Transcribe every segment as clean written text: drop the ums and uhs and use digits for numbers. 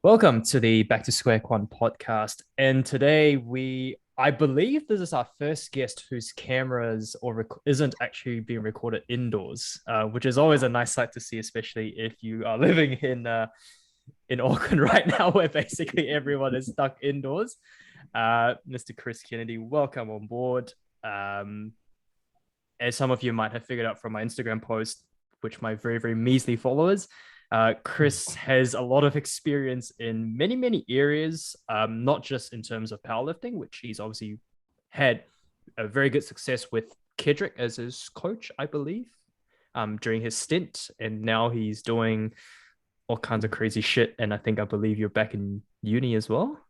Welcome to the Back to Square One podcast. And today I believe this is our first guest whose cameras isn't actually being recorded indoors, which is always a nice sight to see, especially if you are living in Auckland right now, where basically everyone is stuck indoors. Mr. Chris Kennedy, welcome on board. As some of you might have figured out from my Instagram post, which my very, very measly followers, Chris has a lot of experience in many, many areas, not just in terms of powerlifting, which he's obviously had a very good success with Kedrick as his coach, I believe, during his stint. And now he's doing all kinds of crazy shit. And I believe you're back in uni as well.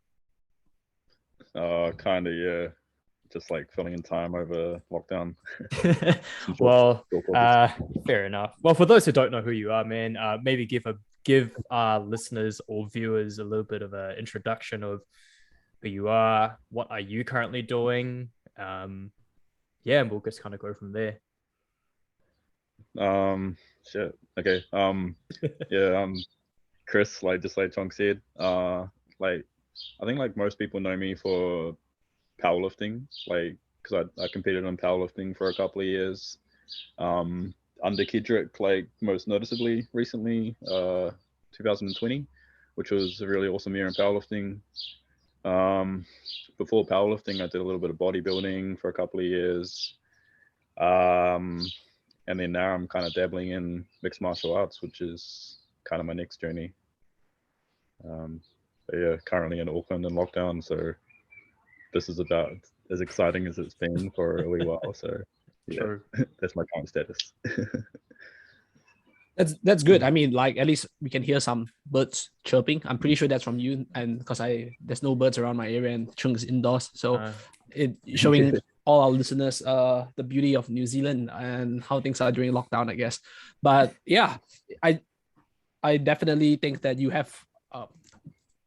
Kind of, yeah. Just like filling in time over lockdown. Well, fair enough. Well, for those who don't know who you are, man, maybe give our listeners or viewers a little bit of an introduction of who you are, what are you currently doing, and we'll just kind of go from there. Shit. Okay. Yeah. Chris, just like Chong said, I think like most people know me for powerlifting, because I competed in powerlifting for a couple of years, under Kedrick, most noticeably recently, 2020, which was a really awesome year in powerlifting. Before powerlifting, I did a little bit of bodybuilding for a couple of years, and then now I'm kind of dabbling in mixed martial arts, which is kind of my next journey. But yeah, currently in Auckland in lockdown, so this is about as exciting as it's been for a wee while. So yeah, that's my current status. That's good. I mean, at least we can hear some birds chirping. I'm pretty sure that's from you, and because there's no birds around my area and Chung is indoors, so it showing all our listeners the beauty of New Zealand and how things are during lockdown, I guess. But yeah, I definitely think that you have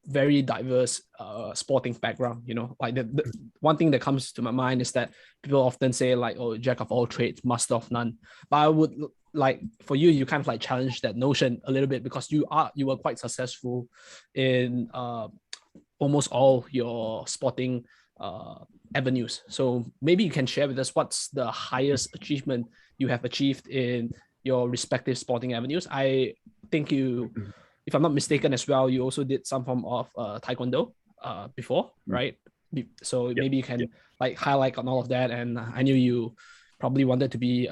very diverse sporting background. The one thing that comes to my mind is that people often say oh, jack of all trades, master of none. But I would for you kind of challenge that notion a little bit, because you were quite successful in almost all your sporting avenues. So maybe you can share with us what's the highest achievement you have achieved in your respective sporting avenues. I think you, if I'm not mistaken as well, you also did some form of taekwondo before, right? So maybe you can highlight on all of that. And I knew you probably wanted to be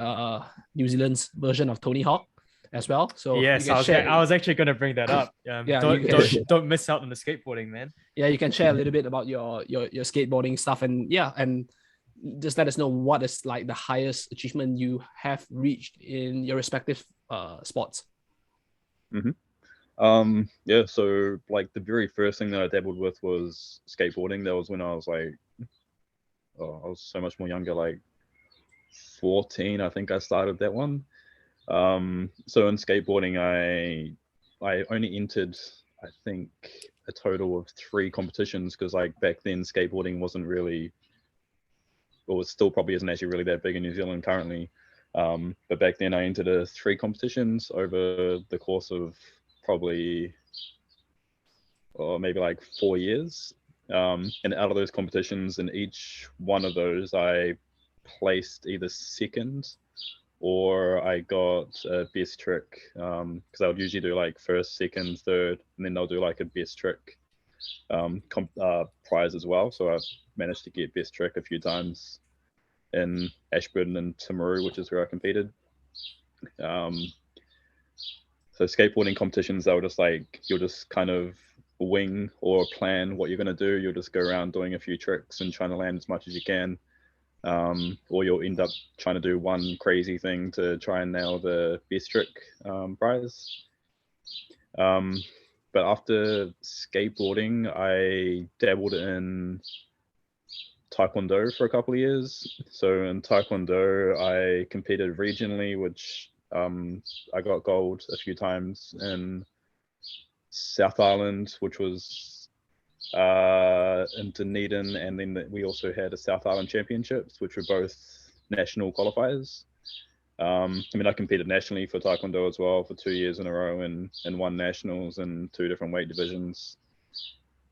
New Zealand's version of Tony Hawk as well. So yes, I was actually going to bring that up. Don't miss out on the skateboarding, man. Yeah, you can share a little bit about your skateboarding stuff, and just let us know what is the highest achievement you have reached in your respective sports. Mm-hmm. So the very first thing that I dabbled with was skateboarding. That was when I was I was so much more younger, 14. I think I started that one. So in skateboarding, I only entered, I think, a total of 3 competitions, because back then skateboarding wasn't really, or it still probably isn't actually really that big in New Zealand currently. But back then I entered 3 competitions over the course of probably maybe 4 years, and out of those competitions, in each one of those I placed either second or I got a best trick, because I would usually do first, second, third, and then they'll do a best trick prize as well. So I've managed to get best trick a few times in Ashburton and Timaru, which is where I competed. So skateboarding competitions, they were just you'll just kind of wing or plan what you're going to do. You'll just go around doing a few tricks and trying to land as much as you can. Or you'll end up trying to do one crazy thing to try and nail the best trick prize. But after skateboarding, I dabbled in taekwondo for a couple of years. So in taekwondo, I competed regionally, which I got gold a few times in South Island, which was in Dunedin, and then we also had a South Island Championships, which were both national qualifiers. I competed nationally for taekwondo as well for 2 years in a row, and won nationals in 2 different weight divisions.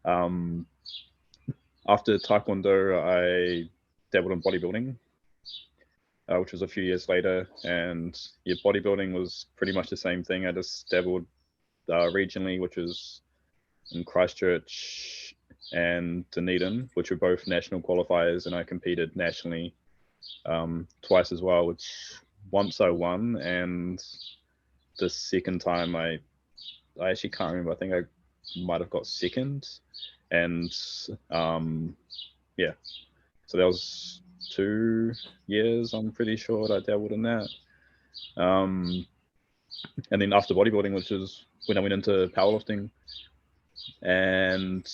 After Taekwondo, I dabbled in bodybuilding, which was a few years later. And yeah, bodybuilding was pretty much the same thing. I just dabbled regionally, which was in Christchurch and Dunedin, which were both national qualifiers, and I competed nationally twice as well, which once I won, and the second time I actually can't remember. I think I might have got second, and yeah, so that was 2 years, I'm pretty sure, that I dabbled in that. And then after bodybuilding, which is when I went into powerlifting, and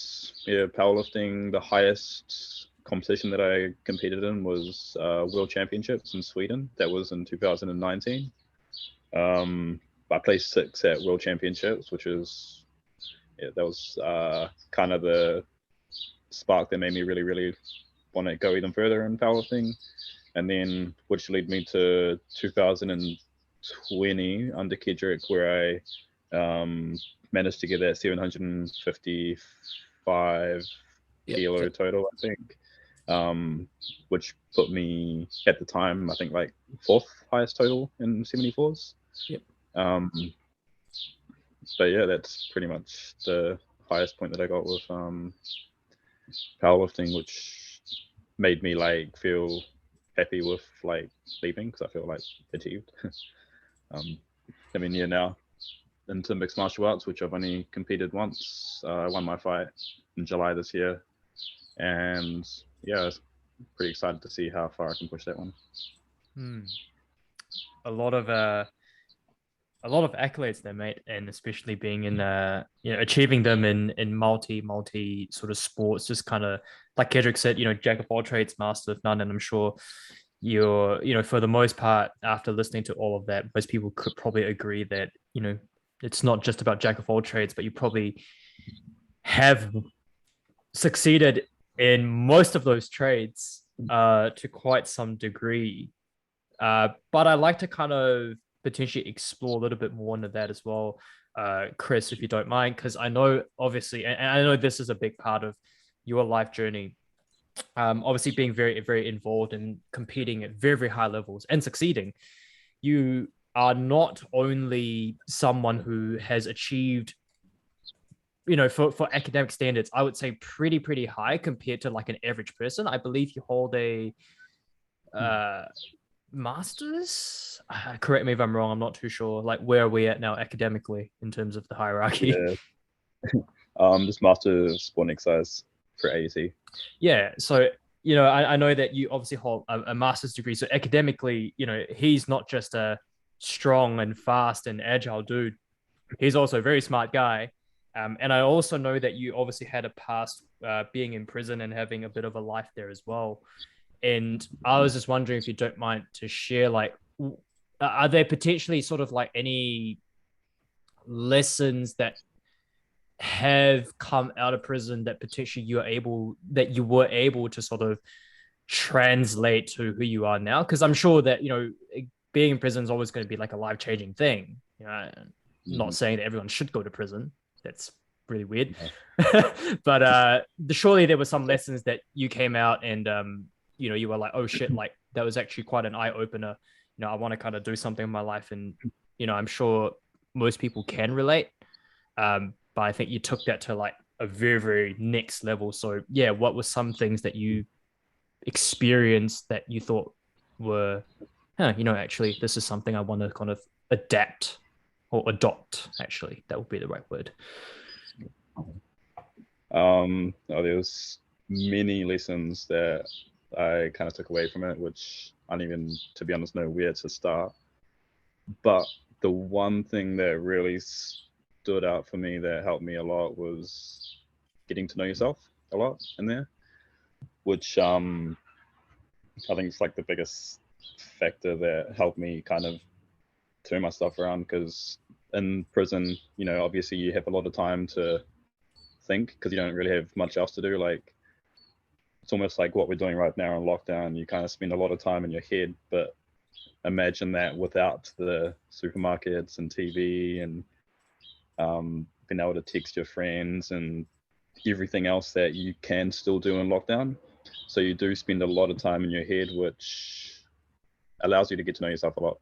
yeah, powerlifting, the highest competition that I competed in was World Championships in Sweden. That was in 2019. I placed 6th at World Championships, which is, yeah, that was kind of the spark that made me really, really want to go even further in powerlifting. And then, which led me to 2020 under Kedrick, where I managed to get that 755 kilo total, I think, which put me at the time, I think, like 4th highest total in 74s. Yep. But yeah, that's pretty much the highest point that I got with powerlifting, which made me like feel happy with like leaving, because I feel like achieved. I mean, yeah, now into mixed martial arts, which I've only competed once. I won my fight in July this year, and yeah, I was pretty excited to see how far I can push that one. A lot of accolades there, mate, and especially being in achieving them in multi sort of sports, just kind of like Kedrick said, jack of all trades, master of none. And I'm sure you're, for the most part, after listening to all of that, most people could probably agree that, it's not just about jack of all trades, but you probably have succeeded in most of those trades to quite some degree. But I like to kind of potentially explore a little bit more into that as well, Chris, if you don't mind, because I know, obviously, and I know this is a big part of your life journey, obviously being very, very involved in competing at very, very high levels and succeeding. You are not only someone who has achieved, for academic standards, I would say pretty high compared to like an average person. I believe you hold a master's. Correct me if I'm wrong. I'm not too sure. Like, where are we at now academically in terms of the hierarchy? Yeah. This master of sport exercise for AET. Yeah. So, I know that you obviously hold a master's degree. So academically, he's not just a strong and fast and agile dude. He's also a very smart guy. And I also know that you obviously had a past being in prison and having a bit of a life there as well. And I was just wondering if you don't mind to share, like, are there potentially sort of like any lessons that have come out of prison that potentially you were able to sort of translate to who you are now? Because I'm sure that, being in prison is always going to be like a life-changing thing. Not saying that everyone should go to prison. That's really weird. But surely there were some lessons that you came out and, you were like, oh shit, like that was actually quite an eye-opener. I want to kind of do something in my life. And, I'm sure most people can relate. But I think you took that to like a very, very next level. So yeah, what were some things that you experienced that you thought were, actually, this is something I want to kind of adapt or adopt, actually. That would be the right word. There was many lessons that I kind of took away from it, which I don't even, to be honest, know where to start. But the one thing that really stood out for me that helped me a lot was getting to know yourself a lot in there, which I think it's like the biggest factor that helped me kind of turn my stuff around. Because in prison, obviously you have a lot of time to think because you don't really have much else to do. Like, it's almost like what we're doing right now in lockdown. You kind of spend a lot of time in your head, but imagine that without the supermarkets and TV and being able to text your friends and everything else that you can still do in lockdown. So you do spend a lot of time in your head, which allows you to get to know yourself a lot,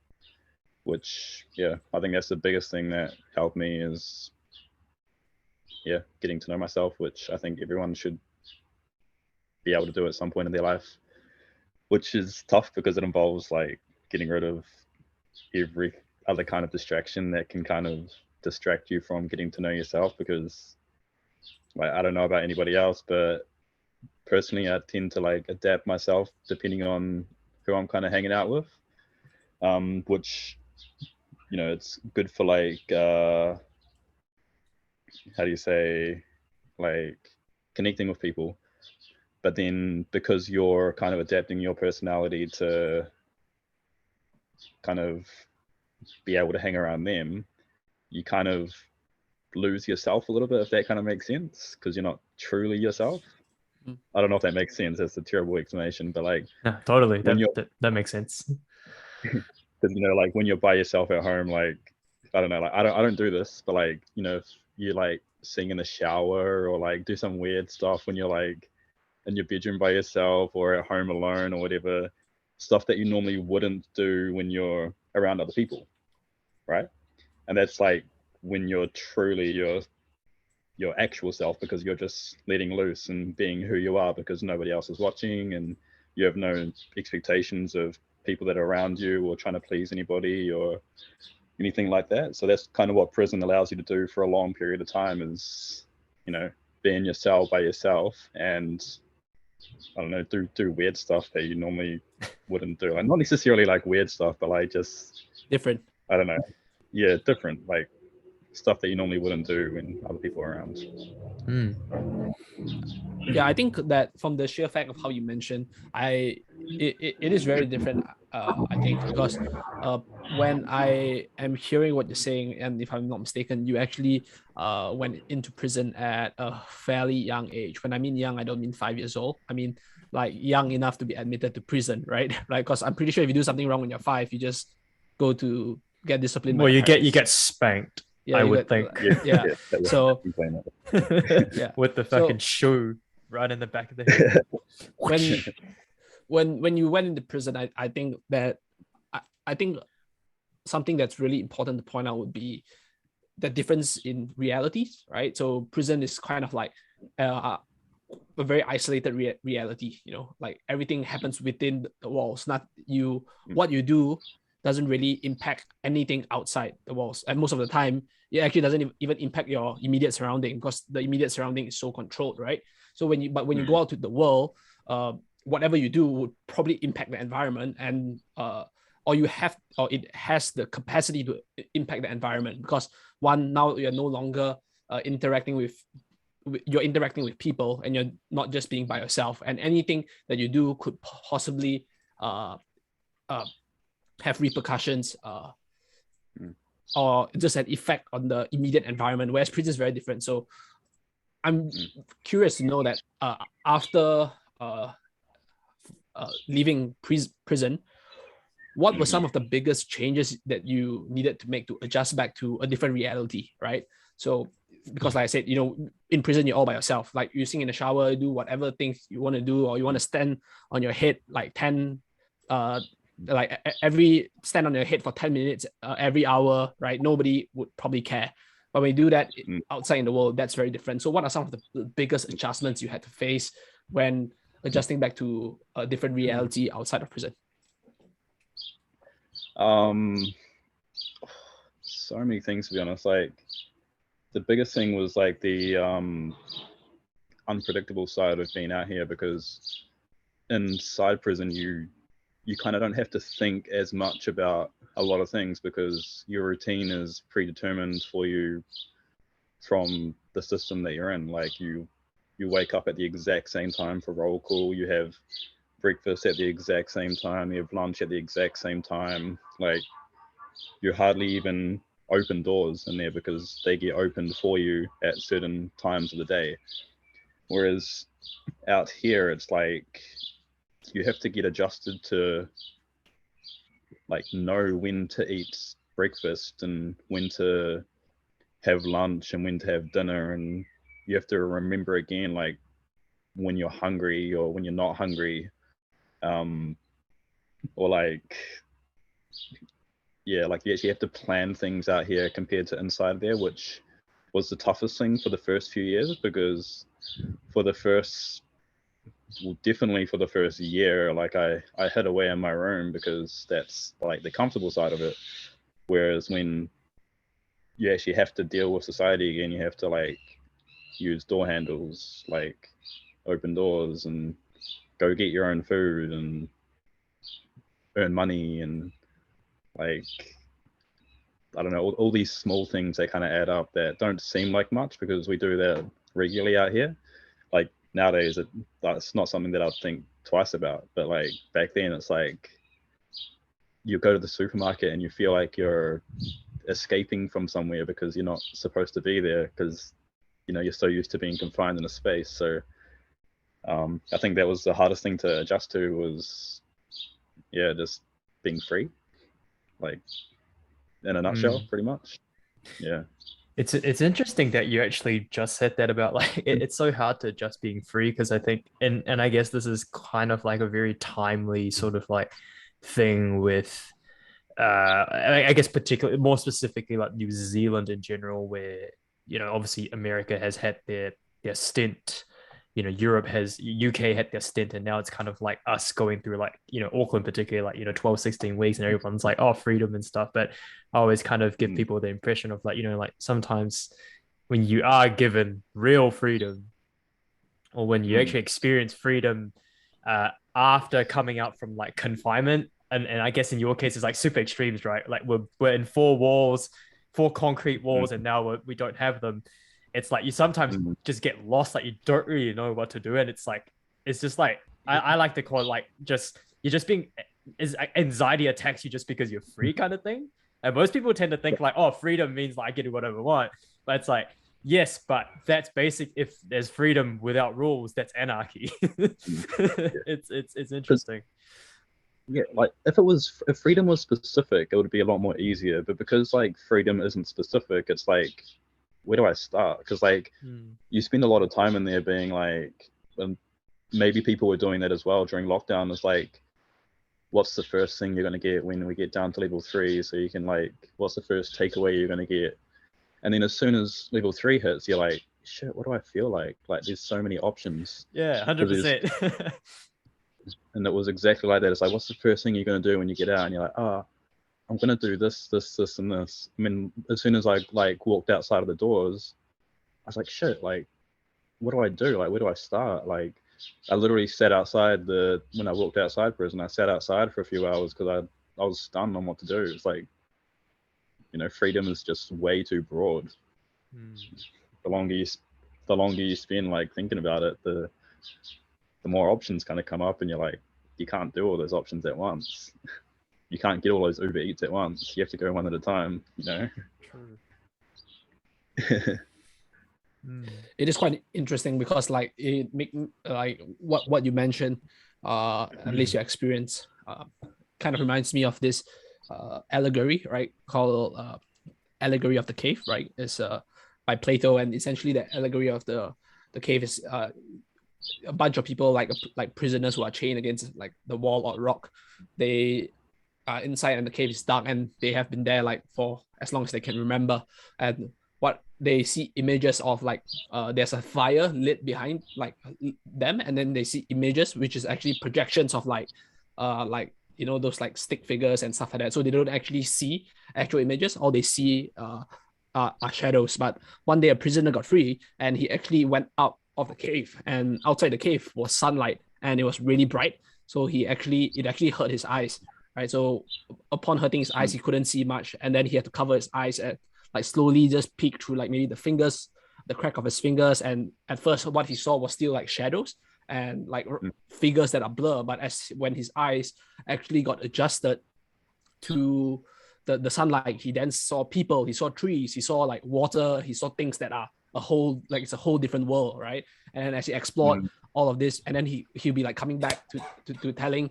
which, yeah, I think that's the biggest thing that helped me is, yeah, getting to know myself, which I think everyone should be able to do at some point in their life, which is tough because it involves like getting rid of every other kind of distraction that can kind of distract you from getting to know yourself. Because like, I don't know about anybody else, but personally I tend to like adapt myself depending on who I'm kind of hanging out with, which, you know, it's good for like how do you say, like connecting with people. But then because you're kind of adapting your personality to kind of be able to hang around them, you kind of lose yourself a little bit, if that kind of makes sense, because you're not truly yourself. I don't know if that makes sense. That's a terrible explanation, but like, no, totally, when that makes sense. Because, you know, like when you're by yourself at home, like, I don't know, like I don't do this, but like, you know, if you like sing in the shower or like do some weird stuff when you're like in your bedroom by yourself or at home alone or whatever, stuff that you normally wouldn't do when you're around other people, right? And that's like when you're truly your actual self, because you're just letting loose and being who you are because nobody else is watching and you have no expectations of people that are around you or trying to please anybody or anything like that. So that's kind of what prison allows you to do for a long period of time, is, you know, be in your cell by yourself and, I don't know, do weird stuff that you normally wouldn't do. And not necessarily like weird stuff, but like just Different. I don't know. Yeah, different, like stuff that you normally wouldn't do when other people are around. Yeah, I think that from the sheer fact of how you mentioned, it is very different. I think because when I am hearing what you're saying, and if I'm not mistaken, you actually went into prison at a fairly young age. When I mean young, I don't mean 5 years old. I mean like young enough to be admitted to prison, right? Like, because I'm pretty sure if you do something wrong when you're 5, you just go to get disciplined. Well, by your you parents. get spanked. Yeah, I you would get, think. yeah. So yeah, with the fucking shoe right in the back of the head. when you went into prison, I think that I think something that's really important to point out would be the difference in realities, right? So prison is kind of like a very isolated reality, you know, like everything happens within the walls. Not you, what you do doesn't really impact anything outside the walls, and most of the time it actually doesn't even impact your immediate surrounding, because the immediate surrounding is so controlled, right? So when you go out to the world, whatever you do would probably impact the environment, and or it has the capacity to impact the environment, because one, now you're no longer interacting with people, and you're not just being by yourself, and anything that you do could possibly have repercussions or just an effect on the immediate environment, whereas prison is very different. So I'm curious to know that after leaving prison, what were some of the biggest changes that you needed to make to adjust back to a different reality, right? So, because like I said, you know, in prison, you're all by yourself. Like you sing in the shower, you do whatever things you want to do, or you want to stand on your head like 10, like every stand on your head for 10 minutes every hour, right? Nobody would probably care. But when you do that outside in the world, that's very different. So what are some of the biggest adjustments you had to face when adjusting back to a different reality outside of prison? So many things, to be honest. Like the biggest thing was like the unpredictable side of being out here, because inside prison you kind of don't have to think as much about a lot of things, because your routine is predetermined for you from the system that you're in. Like you wake up at the exact same time for roll call, you have breakfast at the exact same time, you have lunch at the exact same time. Like you hardly even open doors in there, because they get opened for you at certain times of the day. Whereas out here, it's like you have to get adjusted to like know when to eat breakfast and when to have lunch and when to have dinner, and you have to remember again, like when you're hungry or when you're not hungry, or like, yeah, like you actually have to plan things out here compared to inside there, which was the toughest thing for the first few years, because for the first, well, definitely for the first year, like I hid away in my room because that's like the comfortable side of it. Whereas when you actually have to deal with society again, you have to like use door handles, like open doors and go get your own food and earn money, and like, I don't know, all these small things that kind of add up that don't seem like much because we do that regularly out here. Like nowadays, that's not something that I'd think twice about. But like back then, it's like you go to the supermarket and you feel like you're escaping from somewhere because you're not supposed to be there, because you're so used to being confined in a space. So I think that was the hardest thing to adjust to, was just being free, like in a nutshell, pretty much. Yeah. It's interesting that you actually just said that about like it's so hard to adjust being free, because I think and I guess this is kind of like a very timely sort of like thing with I guess particularly more specifically like New Zealand in general, where obviously America has had their stint, Europe has, UK had their stint, and now it's kind of like us going through like Auckland particularly, like 12 16 weeks, and everyone's like, oh, freedom and stuff. But I always kind of give people the impression of like like sometimes when you are given real freedom, or when you actually experience freedom after coming out from like confinement, and I guess in your case it's like super extremes, right? Like we're in four concrete walls, and now we don't have them. It's like you sometimes just get lost, like you don't really know what to do, and it's just like I like to call it like you're just being anxiety attacks you just because you're free kind of thing. And most people tend to think like, oh, freedom means like I can do whatever I want, but it's like, yes, but that's basic. If there's freedom without rules, that's anarchy. It's interesting. Yeah, like if freedom was specific, it would be a lot more easier. But because like freedom isn't specific, it's like, where do I start? Because like you spend a lot of time in there being like, and maybe people were doing that as well during lockdown. It's like, what's the first thing you're going to get when we get down to level 3? So you can like, what's the first takeaway you're going to get? And then as soon as level 3 hits, you're like, shit, what do I feel like? Like there's so many options. Yeah, 100%. And it was exactly like that. It's like, what's the first thing you're going to do when you get out? And you're like, oh, I'm going to do this, and this. I mean, as soon as I like walked outside of the doors, I was like, shit, like, what do I do? Like, where do I start? Like, I literally sat outside when I walked outside prison, I sat outside for a few hours because I was stunned on what to do. It's like, freedom is just way too broad. The longer you spend like thinking about it, the more options kind of come up, and you're like, you can't do all those options at once. You can't get all those Uber Eats at once. You have to go one at a time, True. It is quite interesting because like it make like what you mentioned, at least your experience, kind of reminds me of this allegory, right? Called Allegory of the Cave, right? It's by Plato, and essentially the allegory of the cave is a bunch of people like prisoners who are chained against like the wall or rock. They are inside, and the cave is dark, and they have been there like for as long as they can remember. And what they see images of like there's a fire lit behind like them, and then they see images which is actually projections of like those like stick figures and stuff like that. So they don't actually see actual images. All they see are shadows. But one day a prisoner got free, and he actually went out of the cave, and outside the cave was sunlight, and it was really bright. So it actually hurt his eyes, right? So upon hurting his eyes, he couldn't see much, and then he had to cover his eyes and like slowly just peek through like maybe the crack of his fingers. And at first, what he saw was still like shadows and like figures that are blurred. But when his eyes actually got adjusted to the sunlight, he then saw people, he saw trees, he saw like water, he saw things that are it's a whole different world, right? And then as he explored all of this, and then he'll be like coming back to telling,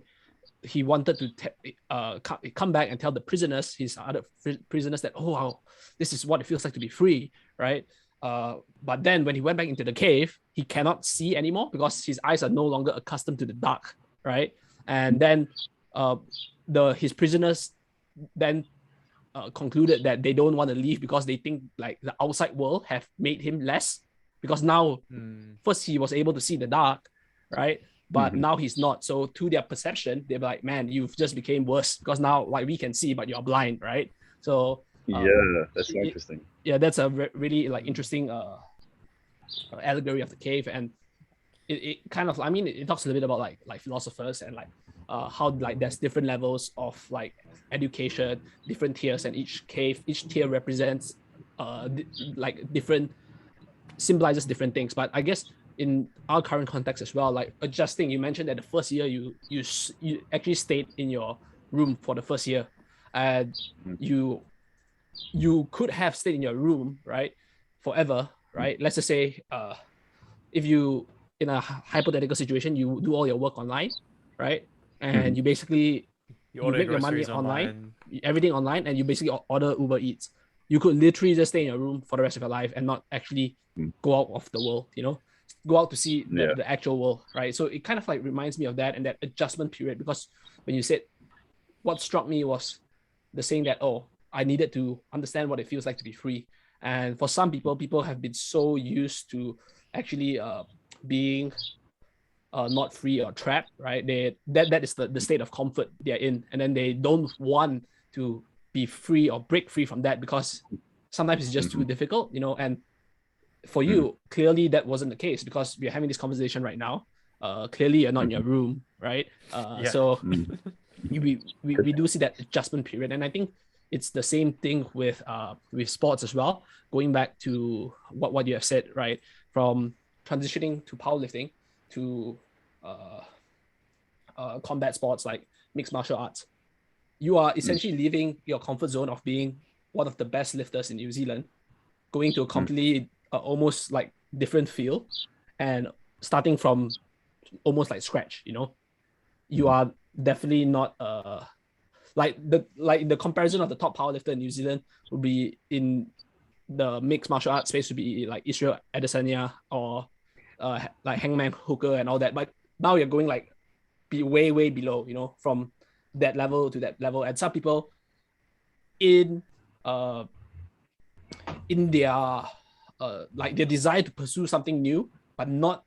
he wanted to come back and tell the prisoners, his other prisoners, that, oh wow, this is what it feels like to be free, right? But then when he went back into the cave, he cannot see anymore because his eyes are no longer accustomed to the dark, right? And then his prisoners then concluded that they don't want to leave because they think like the outside world have made him less, because now first he was able to see the dark, right? But now he's not. So to their perception, they're like, man, you've just became worse because now like we can see, but you're blind, right? So that's so interesting. Yeah, that's a really like interesting allegory of the cave, and it kind of, I mean, it talks a little bit about like philosophers and like how like there's different levels of like education, different tiers, and each tier represents like different, symbolizes different things. But I guess in our current context as well, like adjusting, you mentioned that the first year you actually stayed in your room for the first year, and you could have stayed in your room, right, forever, right? Let's just say if you, in a hypothetical situation, you do all your work online, right? And you basically you make your money online, everything online, and you basically order Uber Eats. You could literally just stay in your room for the rest of your life and not actually go out of the world, you know, go out to see the actual world, right? So it kind of like reminds me of that and that adjustment period, because when you said, what struck me was the saying that, oh, I needed to understand what it feels like to be free. And for some people have been so used to actually being not free or trapped, right? That is the state of comfort they're in, and then they don't want to be free or break free from that because sometimes it's just too difficult, you know. And for you, clearly that wasn't the case because we're having this conversation right now. Clearly you're not in your room, right? So we do see that adjustment period, and I think it's the same thing with sports as well. Going back to what you have said, right? From transitioning to powerlifting to combat sports like mixed martial arts, you are essentially leaving your comfort zone of being one of the best lifters in New Zealand, going to a completely almost like different field and starting from almost like scratch, you know. You are definitely not like the comparison of the top powerlifter in New Zealand would be in the mixed martial arts space would be like Israel Adesanya or like Hangman Hooker and all that. But now you're going like be way below, you know, from that level to that level. And some people in their like their desire to pursue something new, but not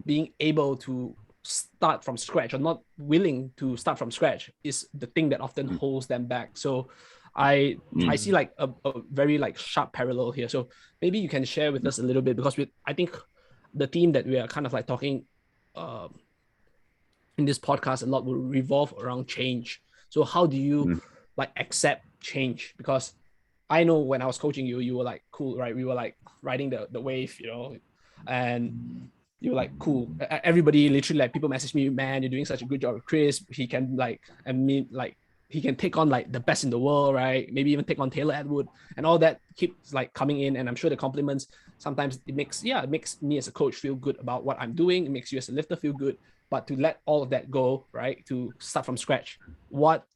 being able to start from scratch or not willing to start from scratch is the thing that often holds them back. So I see like a very like sharp parallel here. So maybe you can share with us a little bit, because I think the theme that we are kind of like talking in this podcast a lot will revolve around change. So how do you like accept change? Because I know when I was coaching you, you were like, cool, right? We were like riding the wave, you know, and you were like, cool. Everybody literally, like, people message me, man, you're doing such a good job with Chris. He can like, I mean, like, he can take on like the best in the world, right? Maybe even take on Taylor Atwood, and all that keeps like coming in. And I'm sure the compliments sometimes it makes me as a coach feel good about what I'm doing. It makes you as a lifter feel good. But to let all of that go, right? To start from scratch, what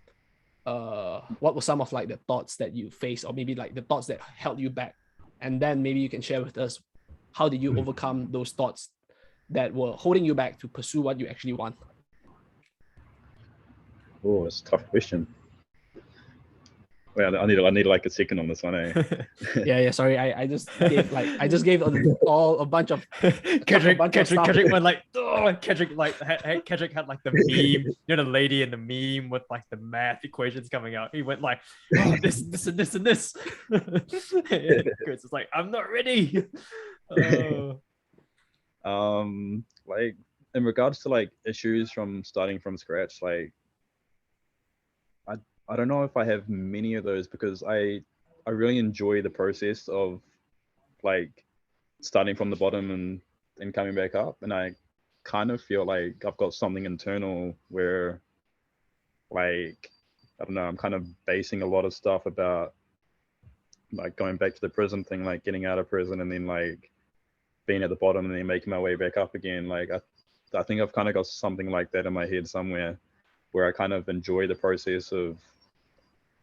were some of like the thoughts that you faced, or maybe like the thoughts that held you back? And then maybe you can share with us, how did you overcome those thoughts that were holding you back to pursue what you actually want? Oh, that's a tough question. Well, I need like a second on this one, eh? yeah. Sorry, I just gave all a bunch of Kedrick went like, oh, Kedrick had like the meme, you know, the lady in the meme with like the math equations coming out. He went like, oh, this and this and this. Chris is like, I'm not ready. Like in regards to like issues from starting from scratch, like I don't know if I have many of those, because I really enjoy the process of like starting from the bottom and coming back up, and I kind of feel like I've got something internal where like, I don't know, I'm kind of basing a lot of stuff about like going back to the prison thing, like getting out of prison and then like being at the bottom and then making my way back up again. Like I think I've kind of got something like that in my head somewhere, where I kind of enjoy the process of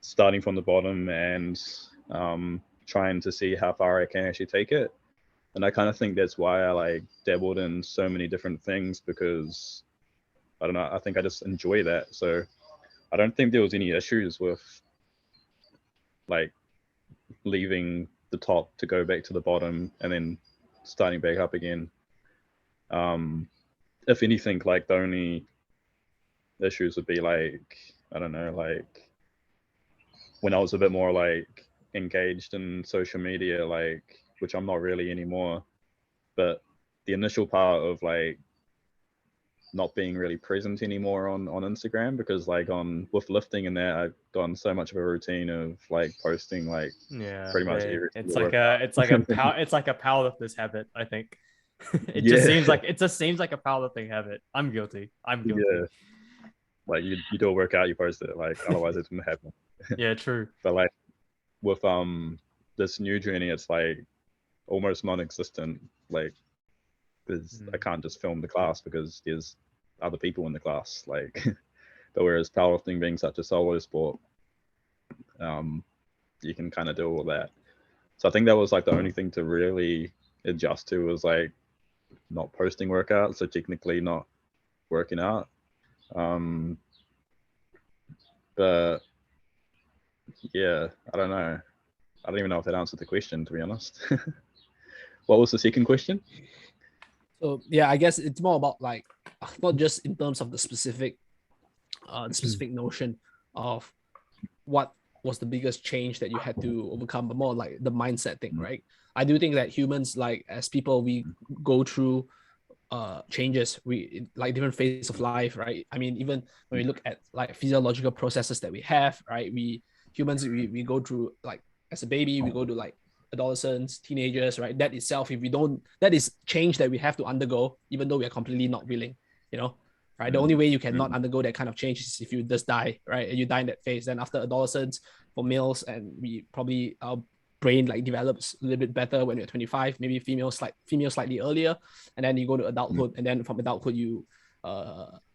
starting from the bottom and trying to see how far I can actually take it. And I kind of think that's why I like dabbled in so many different things, because I don't know, I think I just enjoy that. So I don't think there was any issues with like leaving the top to go back to the bottom and then starting back up again. If anything, like the only issues would be like, I don't know, like when I was a bit more like engaged in social media, like, which I'm not really anymore, but the initial part of like not being really present anymore on Instagram, because like with lifting and that, I've gotten so much of a routine of like posting like pretty much every it's like a powerlifter's habit, I think. It just seems like a powerlifting habit. I'm guilty. Yeah, like you do a workout, you post it, like otherwise it wouldn't happen. Yeah, true. But like with this new journey, it's like almost non-existent, like because I can't just film the class because there's other people in the class, like but whereas powerlifting being such a solo sport, you can kind of do all that. So I think that was like the only thing to really adjust to, was like not posting workouts, so technically not working out. But yeah, I don't know. I don't even know if that answered the question, to be honest. What was the second question? So yeah, I guess it's more about like not just in terms of the specific notion of what was the biggest change that you had to overcome, but more like the mindset thing, right? I do think that humans, like as people, we go through changes, we like different phases of life, right? I mean, even when we look at like physiological processes that we have, right? Humans go through, like as a baby, we go to like adolescents, teenagers, right? That itself, if we don't, that is change that we have to undergo, even though we are completely not willing, you know, right? The only way you cannot undergo that kind of change is if you just die, right? And you die in that phase. Then after adolescence, for males, and we probably our brain like develops a little bit better when you're 25, maybe female slightly earlier, and then you go to adulthood, and then from adulthood you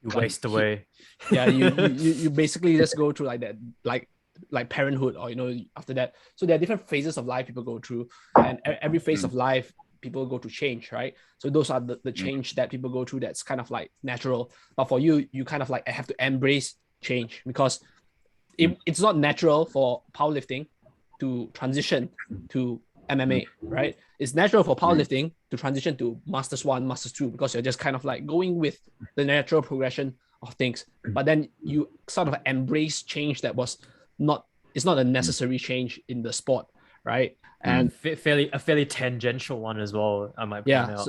waste away. Yeah, you basically just go through like that, like parenthood, or after that. So there are different phases of life people go through, and every phase of life people go through change, right? So those are the change that people go through, that's kind of like natural. But for you kind of like have to embrace change, because it's not natural for powerlifting to transition to MMA, right? It's natural for powerlifting to transition to Masters 1, Masters 2, because you're just kind of like going with the natural progression of things. But then you sort of embrace change that it's not a necessary change in the sport, right? And a fairly tangential one as well, I might point out.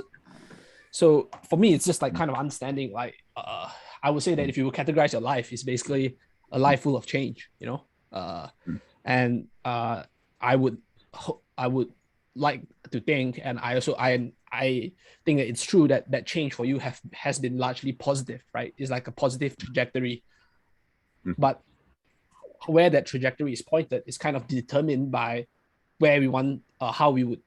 So for me, it's just like kind of understanding, like I would say that if you categorize your life, it's basically a life full of change, and I would like to think, and I think that it's true that change for you has been largely positive, right? It's like a positive trajectory, but where that trajectory is pointed is kind of determined by where we want, how we would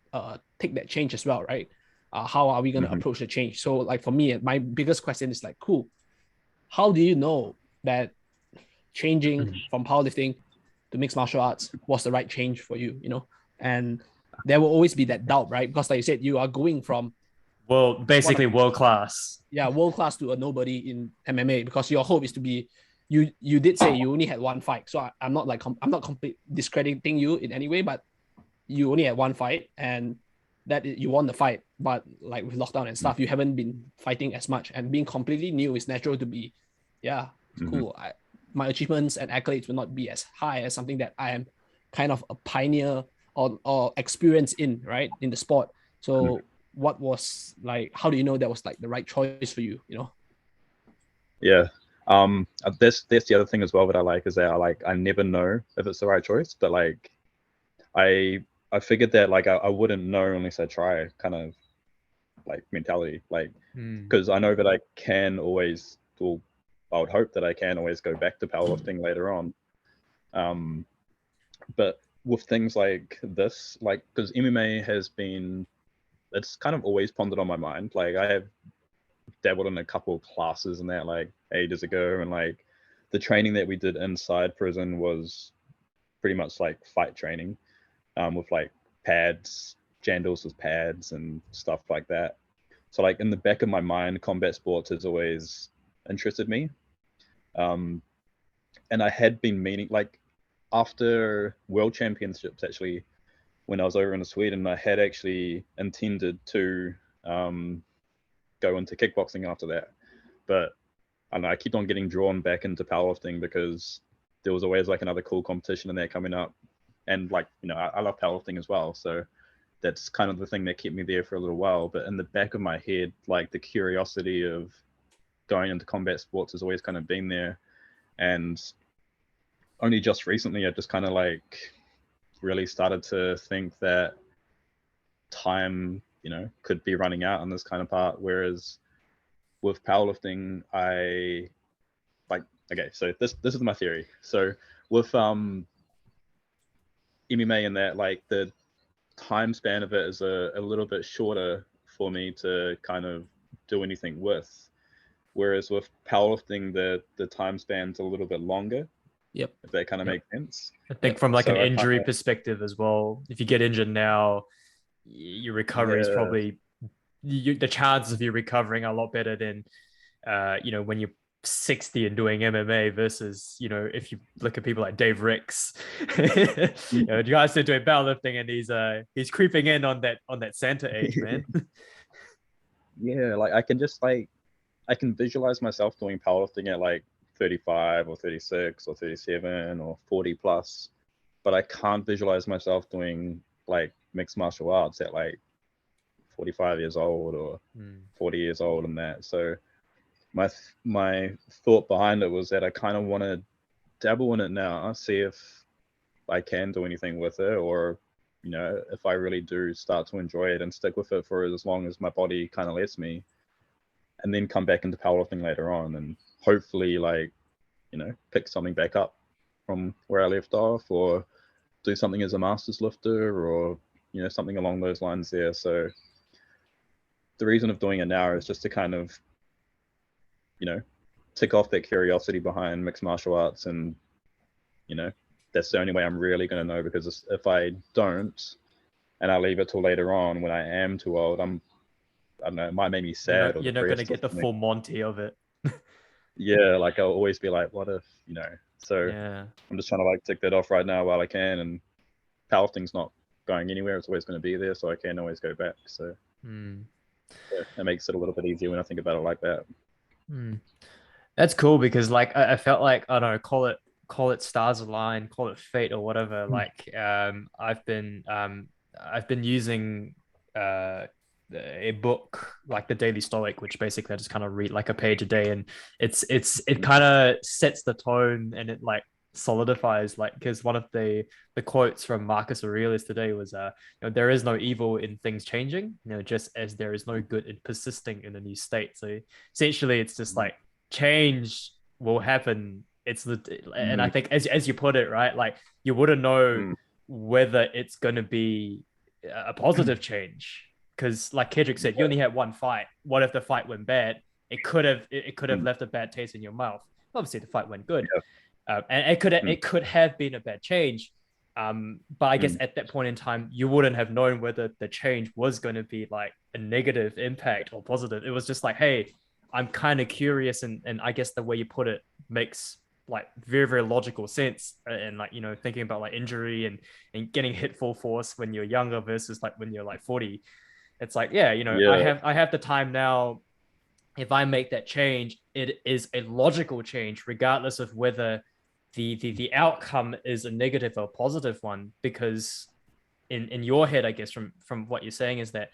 take that change as well, right? How are we going to approach the change? So like for me, my biggest question is like, cool, how do you know that changing from powerlifting to mixed martial arts was the right change for you, And there will always be that doubt, right? Because like you said, you are going from basically world class. Yeah, world class to a nobody in MMA, because your hope is to be, you did say you only had one fight. So I'm not completely discrediting you in any way, but you only had one fight, and that you won the fight. But like with lockdown and stuff, you haven't been fighting as much, and being completely new is natural to be, cool. My achievements and accolades will not be as high as something that I am kind of a pioneer or experienced in, right, in the sport. So what was like, how do you know that was like the right choice for you, Yeah. That's the other thing as well that I like, is that I never know if it's the right choice, but like I figured that like I wouldn't know unless I try, kind of like mentality, like because I know that I can always, well, I would hope that I can always go back to powerlifting later on. But with things like this, like, because MMA has been, it's kind of always pondered on my mind. Like I have dabbled in a couple of classes and that like ages ago, and like the training that we did inside prison was pretty much like fight training, with like pads, jandals with pads and stuff like that. So like in the back of my mind, combat sports has always interested me. And I had been meaning, like after World Championships, actually, when I was over in Sweden, I had actually intended to go into kickboxing after that. But I don't know, I keep on getting drawn back into powerlifting because there was always like another cool competition in there coming up. And like, you know, I love powerlifting as well. So that's kind of the thing that kept me there for a little while. But in the back of my head, like the curiosity of going into combat sports has always kind of been there. And only just recently, I just kind of like really started to think that time, you know, could be running out on this kind of part. Whereas with powerlifting, I like, okay, so this is my theory. So with MMA and that, like the time span of it is a little bit shorter for me to kind of do anything with. Whereas with powerlifting, the time span's a little bit longer. Yep. If that kind of makes sense. I think from like So an I injury kinda, perspective as well, if you get injured now, your recovery is probably the chances of you recovering are a lot better than you know, when you're 60 and doing MMA versus, you know, if you look at people like Dave Ricks, you know, the guy's still doing powerlifting and he's creeping in on that Santa age, man. yeah, like I can just like I can visualize myself doing powerlifting at like 35 or 36 or 37 or 40 plus, but I can't visualize myself doing like mixed martial arts at like 45 years old or 40 years old and that. So my thought behind it was that I kind of want to dabble in it now, see if I can do anything with it, or you know, if I really do start to enjoy it and stick with it for as long as my body kind of lets me, and then come back into powerlifting later on and hopefully like, you know, pick something back up from where I left off, or do something as a masters lifter, or you know, something along those lines there. So the reason of doing it now is just to kind of, you know, tick off that curiosity behind mixed martial arts. And you know, that's the only way I'm really going to know, because if I don't and I leave it till later on when I am too old, I don't know, it might make me sad. You're not going to get the full Monty of it. Yeah, like I'll always be like, what if, you know? So yeah, I'm just trying to like tick that off right now while I can. And powerlifting's not going anywhere; it's always going to be there, so I can always go back. So yeah, it makes it a little bit easier when I think about it like that. That's cool, because like I felt like, I don't know, call it stars align, call it fate or whatever. Like I've been using a book like the Daily Stoic, which basically I just kind of read like a page a day, and it kind of sets the tone, and it like solidifies, like, because one of the quotes from Marcus Aurelius today was you know, there is no evil in things changing, you know, just as there is no good in persisting in a new state. So essentially it's just like change will happen. And I think as you put it, right, like you wouldn't know whether it's going to be a positive change, because like Kedrick said, you only had one fight. What if the fight went bad? It could have left a bad taste in your mouth. Obviously the fight went good, and it could have been a bad change, but I guess at that point in time you wouldn't have known whether the change was going to be like a negative impact or positive. It was just like, hey, I'm kind of curious, and I guess the way you put it makes like very, very logical sense. And like, you know, thinking about like injury and getting hit full force when you're younger versus like when you're like 40, it's like, yeah, you know, I have the time now. If I make that change, it is a logical change regardless of whether the outcome is a negative or positive one, because in your head, I guess from what you're saying, is that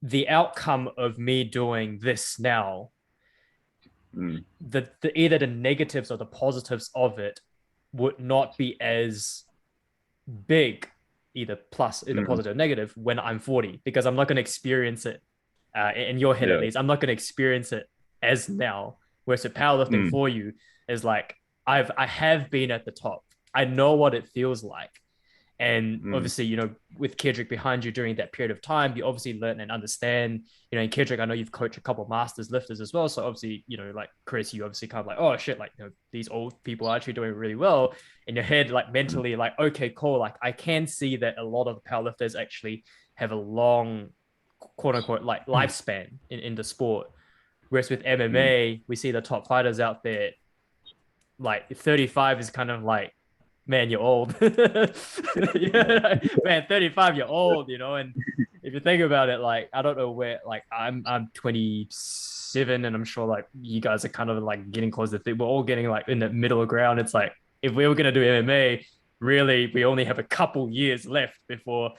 the outcome of me doing this now, the either the negatives or the positives of it would not be as big, either positive or negative, when I'm 40, because I'm not going to experience it in your head, at least I'm not going to experience it as now. Whereas the powerlifting for you is like, I have been at the top, I know what it feels like, And obviously, you know, with Kedrick behind you during that period of time, you obviously learn and understand, you know, in Kedrick, I know you've coached a couple of masters lifters as well. So obviously, you know, like Chris, you obviously kind of like, oh shit, like, you know, these old people are actually doing really well in your head, like mentally, like, okay, cool. Like I can see that a lot of the powerlifters actually have a long, quote unquote, like lifespan in the sport. Whereas with MMA, we see the top fighters out there, like 35 is kind of like, man, you're old. Yeah, man, 35, you're old, you know. And if you think about it, like, I don't know where, like, I'm 27, and I'm sure like you guys are kind of like getting close to we're all getting like in the middle of ground. It's like if we were gonna do MMA, really, we only have a couple years left before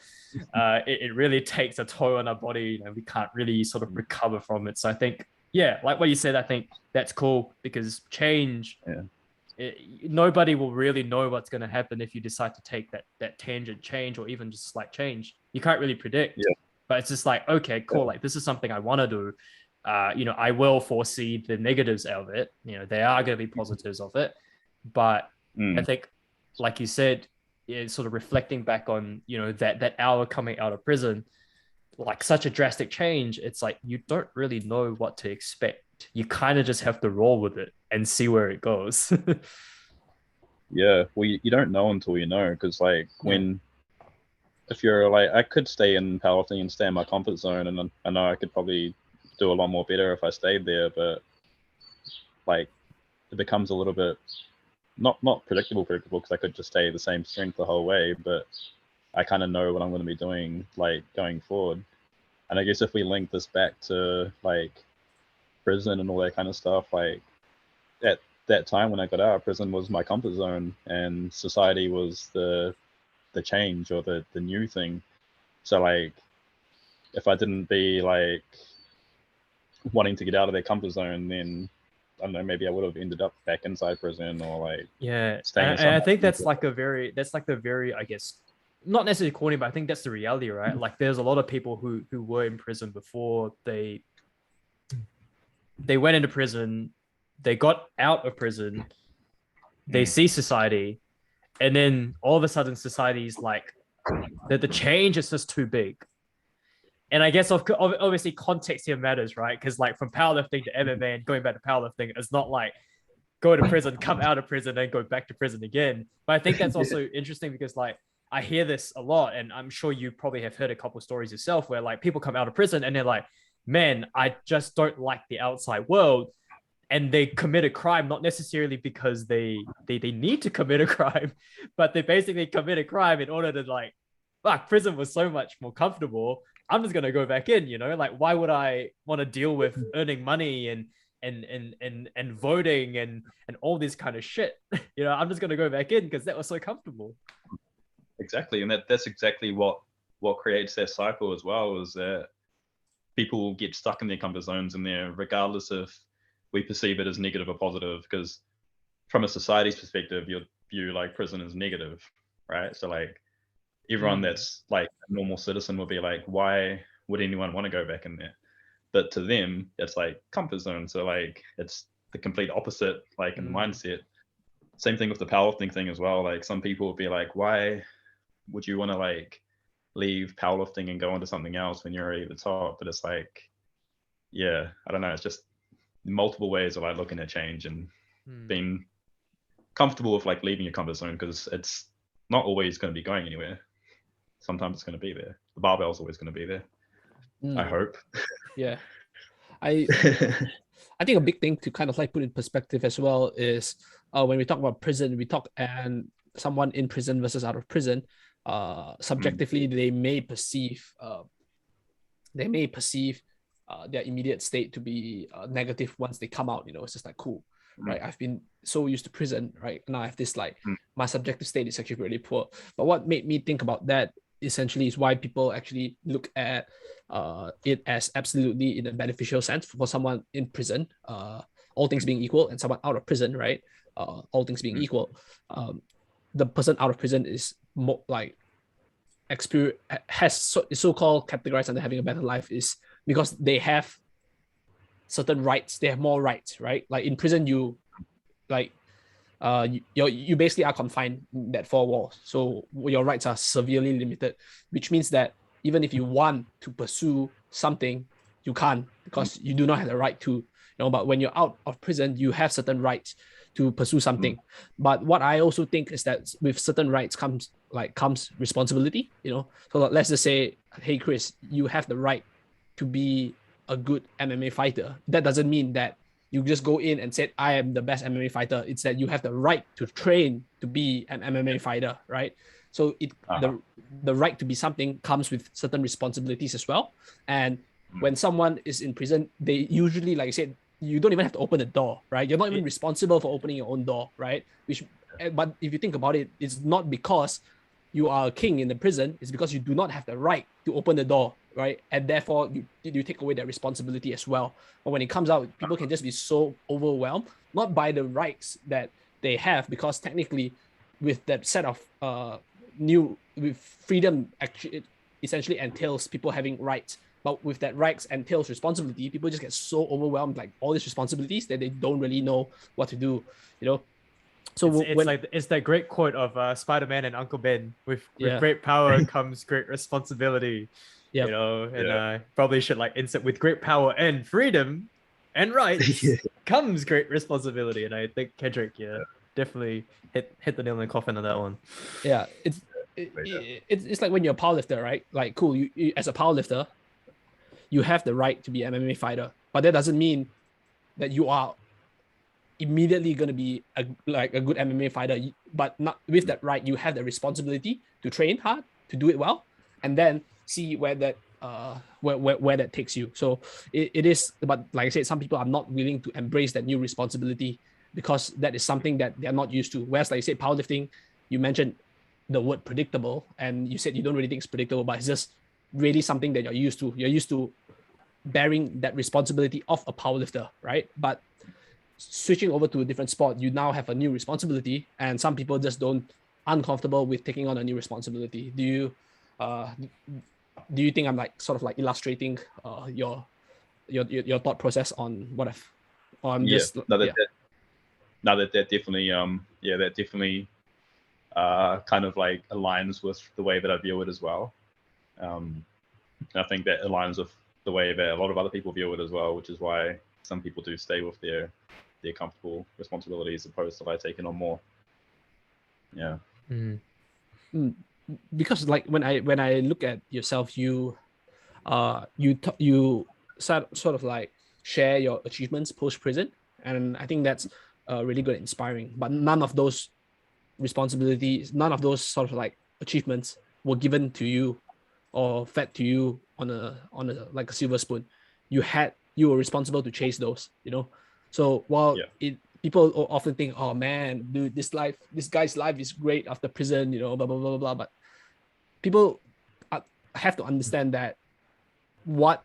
it really takes a toll on our body, and we can't really sort of recover from it. So I think, yeah, like what you said, I think that's cool because change. Yeah. Nobody will really know what's going to happen if you decide to take that tangent change or even just slight change. You can't really predict, but it's just like, okay, cool. Like this is something I want to do. You know, I will foresee the negatives of it. You know, there are going to be positives of it, but I think, like you said, it's sort of reflecting back on, you know, that hour coming out of prison, like such a drastic change. It's like, you don't really know what to expect. You kind of just have to roll with it and see where it goes. Yeah, well, you don't know until you know, because like if you're like, I could stay in powerlifting and stay in my comfort zone, and I know I could probably do a lot more better if I stayed there, but like it becomes a little bit not predictable because I could just stay the same strength the whole way, but I kind of know what I'm going to be doing like going forward. And I guess if we link this back to like prison and all that kind of stuff, like at that time when I got out of prison was my comfort zone, and society was the change or the new thing. So like if I didn't be like wanting to get out of their comfort zone, then I don't know, maybe I would have ended up back inside prison or like and I think that's like the very, I guess, not necessarily corny, but I think that's the reality, right? Like there's a lot of people who were in prison before they went into prison, they got out of prison, they see society, and then all of a sudden society's like that the change is just too big. And I guess obviously context here matters, right? Because like from powerlifting to MMA and going back to powerlifting, it's not like go to prison, come out of prison, and go back to prison again. But I think that's also interesting because like I hear this a lot, and I'm sure you probably have heard a couple of stories yourself where like people come out of prison and they're like, man, I just don't like the outside world. And they commit a crime, not necessarily because they need to commit a crime, but they basically commit a crime in order to like, fuck, prison was so much more comfortable. I'm just gonna go back in, you know? Like, why would I want to deal with earning money and voting and all this kind of shit? You know, I'm just gonna go back in because that was so comfortable. Exactly, and that's exactly what creates that cycle as well, is that people get stuck in their comfort zones in there, regardless if we perceive it as negative or positive, because from a society's perspective, you view like prison as negative, right? So like everyone that's like a normal citizen will be like, why would anyone want to go back in there? But to them, it's like comfort zone. So like it's the complete opposite, like in the mindset. Same thing with the powerlifting thing as well. Like some people will be like, why would you want to like leave powerlifting and go into something else when you're already at the top? But it's like, yeah, I don't know. It's just multiple ways of like looking at change and being comfortable with like leaving your comfort zone, because it's not always going to be going anywhere. Sometimes it's going to be there. The barbell's always going to be there. I hope. Yeah. I think a big thing to kind of like put in perspective as well is when we talk about prison, we talk and someone in prison versus out of prison. Subjectively, they may perceive their immediate state to be negative once they come out. You know, it's just like, cool, right? I've been so used to prison, right? Now I have this like my subjective state is actually really poor. But what made me think about that essentially is why people actually look at it as absolutely in a beneficial sense for someone in prison, all things being equal, and someone out of prison, right? All things being equal, the person out of prison is more like has so-called categorized under having a better life is because they have certain rights. They have more rights, right? Like in prison, you like you basically are confined in that four walls. So your rights are severely limited, which means that even if you want to pursue something, you can't because you do not have the right to. But when you're out of prison, you have certain rights to pursue something. But what I also think is that with certain rights comes responsibility. So let's just say, hey Chris, you have the right to be a good MMA fighter. That doesn't mean that you just go in and said, I am the best MMA fighter. It's that you have the right to train to be an MMA fighter, right? So the right to be something comes with certain responsibilities as well. And when someone is in prison, they usually, like I said, you don't even have to open the door, right? You're not even responsible for opening your own door, right? But if you think about it, it's not because you are a king in the prison, it's because you do not have the right to open the door, right? And therefore, you take away that responsibility as well. But when it comes out, people can just be so overwhelmed, not by the rights that they have, because technically, with that set of with freedom, actually, it essentially entails people having rights. But with that rights entails responsibility, people just get so overwhelmed, like all these responsibilities, that they don't really know what to do, So it's that great quote of Spider-Man and Uncle Ben. With great power comes great responsibility. And probably should insert with great power and freedom and rights comes great responsibility. And I think Kendrick, definitely hit the nail in the coffin on that one. Yeah, it's like when you're a powerlifter, right? Like, cool, you as a powerlifter, you have the right to be an MMA fighter, but that doesn't mean that you are immediately going to be a good MMA fighter. But not with that right, you have the responsibility to train hard, to do it well, and then see where that where that takes you. So it is, but like I said, some people are not willing to embrace that new responsibility because that is something that they're not used to. Whereas, like I said, powerlifting, you mentioned the word predictable, and you said you don't really think it's predictable, but it's just really something that you're used to. You're used to bearing that responsibility of a powerlifter, right? But switching over to a different sport, you now have a new responsibility, and some people just don't uncomfortable with taking on a new responsibility. Do you think I'm sort of illustrating your thought process on what I've that definitely that definitely kind of aligns with the way that I view it as well. I think that aligns with the way that a lot of other people view it as well, which is why some people do stay with their comfortable responsibilities opposed to taking on more. Because when I look at yourself, you sort of share your achievements post prison, and I think that's really good and inspiring. But none of those responsibilities, none of those sort of achievements were given to you or fed to you on a like a silver spoon. You were responsible to chase those, So while people often think, oh man, dude, this guy's life is great after prison, blah blah blah blah blah. But people have to understand that what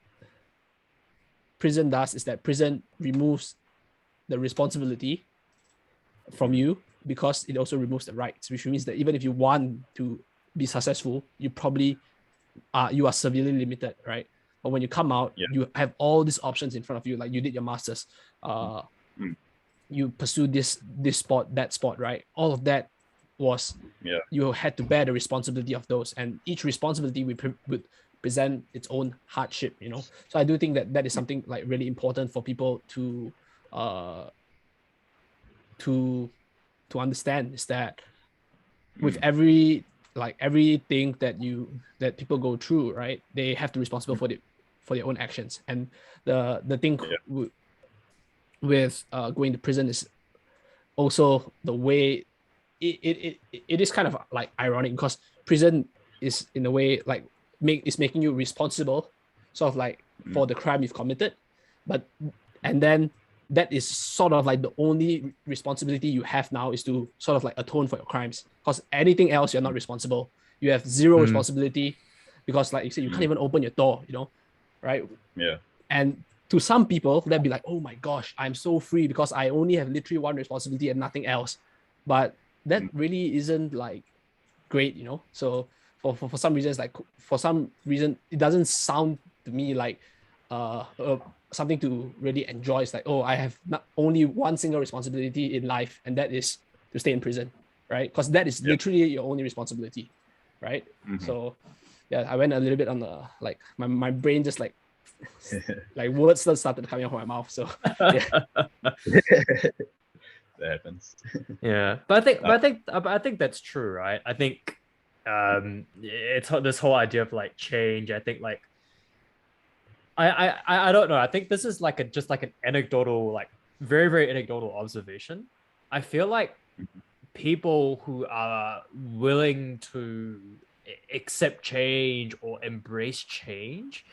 prison does is that prison removes the responsibility from you, because it also removes the rights, which means that even if you want to be successful, you are severely limited, right? But when you come out, you have all these options in front of you. Like you did your masters, you pursue this sport, that sport, right? All of that was you had to bear the responsibility of those, and each responsibility would present its own hardship, So I do think that is something really important for people to understand, is that with everything that people go through, right, they have to be responsible for their own actions. And the thing with going to prison is also the way it is kind of ironic, because prison is in a way is making you responsible sort of for the crime you've committed, and then that is sort of the only responsibility you have now, is to sort of atone for your crimes, because anything else you're not responsible. You have zero responsibility, because like you said, you can't even open your door, right? And to some people they'd be like, oh my gosh, I'm so free because I only have literally one responsibility and nothing else. But that really isn't great, So for some reasons, for some reason, it doesn't sound to me like something to really enjoy. It's I have not only one single responsibility in life, and that is to stay in prison, right? Because that is literally your only responsibility, right? So yeah, I went a little bit on the like my brain just like words that started coming out of my mouth. So yeah. That happens. Yeah, but I think that's true, right? I think it's this whole idea of like change. I think like I don't know. I think this is like just like an anecdotal, like very, very anecdotal observation. I feel like people who are willing to accept change or embrace change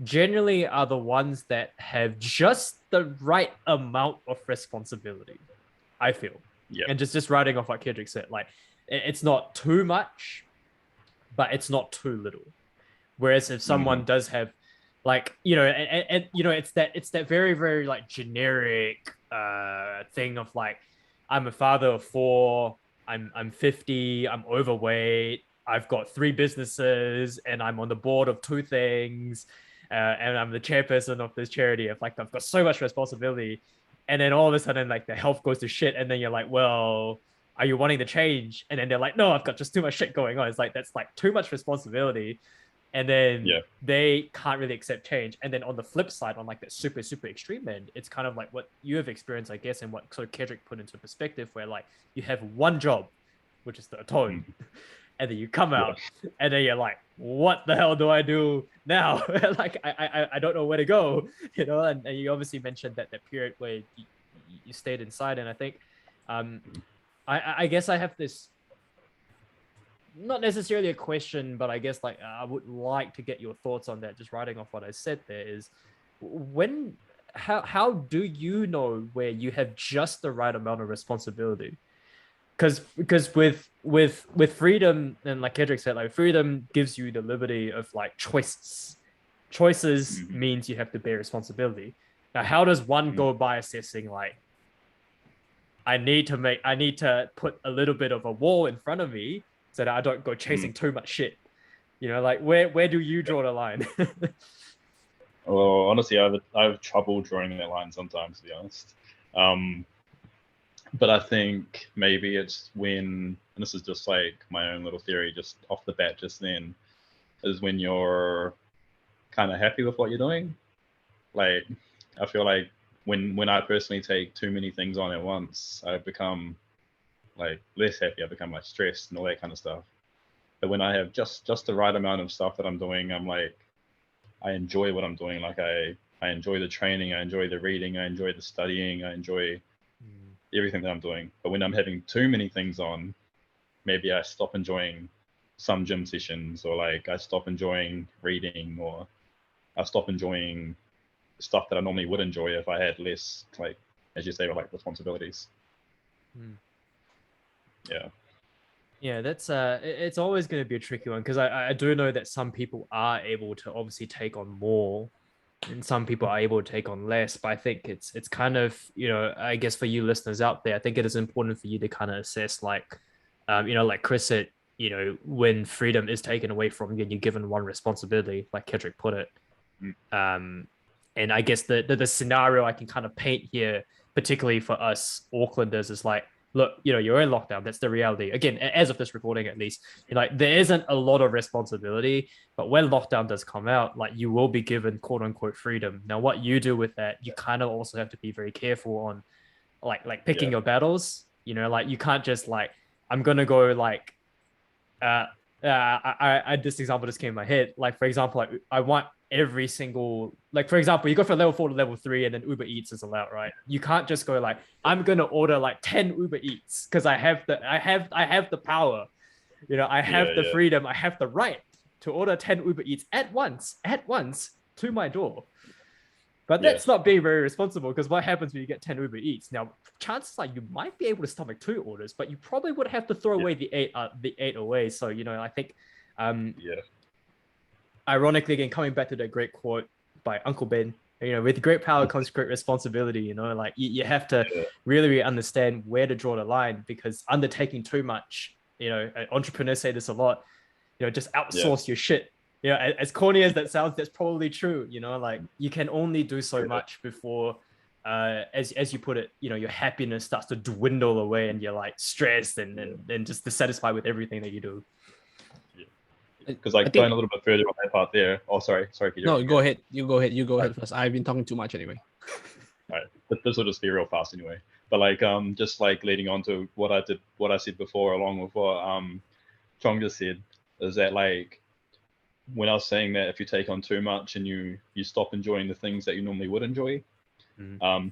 generally are the ones that have just the right amount of responsibility, I feel. Yeah. And just writing off what Kendrick said, like it's not too much, but it's not too little. Whereas if someone does have like, you know, and you know, it's that very, very like generic thing of like, I'm a father of 4, I'm 50, I'm overweight, I've got 3 businesses, and I'm on the board of 2 things, and I'm the chairperson of this charity. Of like, I've got so much responsibility, and then all of a sudden, like the health goes to shit, and then you're like, well, are you wanting to change? And then they're like, no, I've got just too much shit going on. It's like that's like too much responsibility, and then they can't really accept change. And then on the flip side, on like that super, super extreme end, it's kind of like what you have experienced, I guess, and what sort of Kendrick put into perspective, where like you have one job, which is the atone, and then you come out, and then you're like, what the hell do I do now? Like I don't know where to go, you know. And you obviously mentioned that period where you stayed inside, and I think I guess I have this, not necessarily a question, but I guess like I would like to get your thoughts on that. Just writing off what I said there is, how do you know where you have just the right amount of responsibility? Because with freedom, and like Kendrick said, like freedom gives you the liberty of like choices. Choices means you have to bear responsibility. Now, how does one go by assessing like, I need to put a little bit of a wall in front of me so that I don't go chasing too much shit? You know, like where do you draw the line? Well, honestly, I have trouble drawing that line sometimes, to be honest. But I think maybe it's when, and this is just like my own little theory, just off the bat, just then, is when you're kind of happy with what you're doing. Like, I feel like when I personally take too many things on at once, I become like less happy. I become like stressed and all that kind of stuff. But when I have just the right amount of stuff that I'm doing, I'm like, I enjoy what I'm doing. Like I enjoy the training, I enjoy the reading, I enjoy the studying, I enjoy everything that I'm doing. But when I'm having too many things on, maybe I stop enjoying some gym sessions, or like I stop enjoying reading, or I stop enjoying stuff that I normally would enjoy if I had less, like, as you say, like responsibilities. Yeah, that's it's always going to be a tricky one, because I do know that some people are able to obviously take on more, and some people are able to take on less. But I think it's kind of, you know, I guess for you listeners out there, I think it is important for you to kind of assess, like, you know, like Chris said, you know, when freedom is taken away from you and you're given one responsibility, like Kendrick put it. And I guess the scenario I can kind of paint here, particularly for us Aucklanders, is like, look, you know, you're in lockdown. That's the reality. Again, as of this recording, at least, you know, like there isn't a lot of responsibility, but when lockdown does come out, like you will be given quote unquote freedom. Now, what you do with that, you kind of also have to be very careful on, like picking your battles. You know, like you can't just like, I'm gonna go like, this example just came in my head. Like, for example, like I want every single, like, for example, you go from level 4 to level 3 and then Uber Eats is allowed, right? You can't just go like, I'm gonna order like 10 Uber Eats because I have the power, you know, I have the freedom, I have the right to order 10 Uber Eats at once to my door. But that's not being very responsible, because what happens when you get 10 Uber Eats? Now, chances are you might be able to stomach 2 orders, but you probably would have to throw away the eight away. So, you know, I think ironically, again, coming back to that great quote by Uncle Ben, you know, with great power comes great responsibility. You know, like you have to really, really understand where to draw the line, because undertaking too much, you know, entrepreneurs say this a lot, you know, just outsource your shit. You know, as corny as that sounds, that's probably true. You know, like you can only do so much before as you put it, your happiness starts to dwindle away, and you're like stressed and just dissatisfied with everything that you do. Because like going a little bit further on that part there. Oh, sorry. No, go ahead. You go ahead first. I've been talking too much anyway. All right, but this will just be real fast anyway. But like just like leading on to what I said before, along with what Chong just said, is that like when I was saying that if you take on too much and you stop enjoying the things that you normally would enjoy,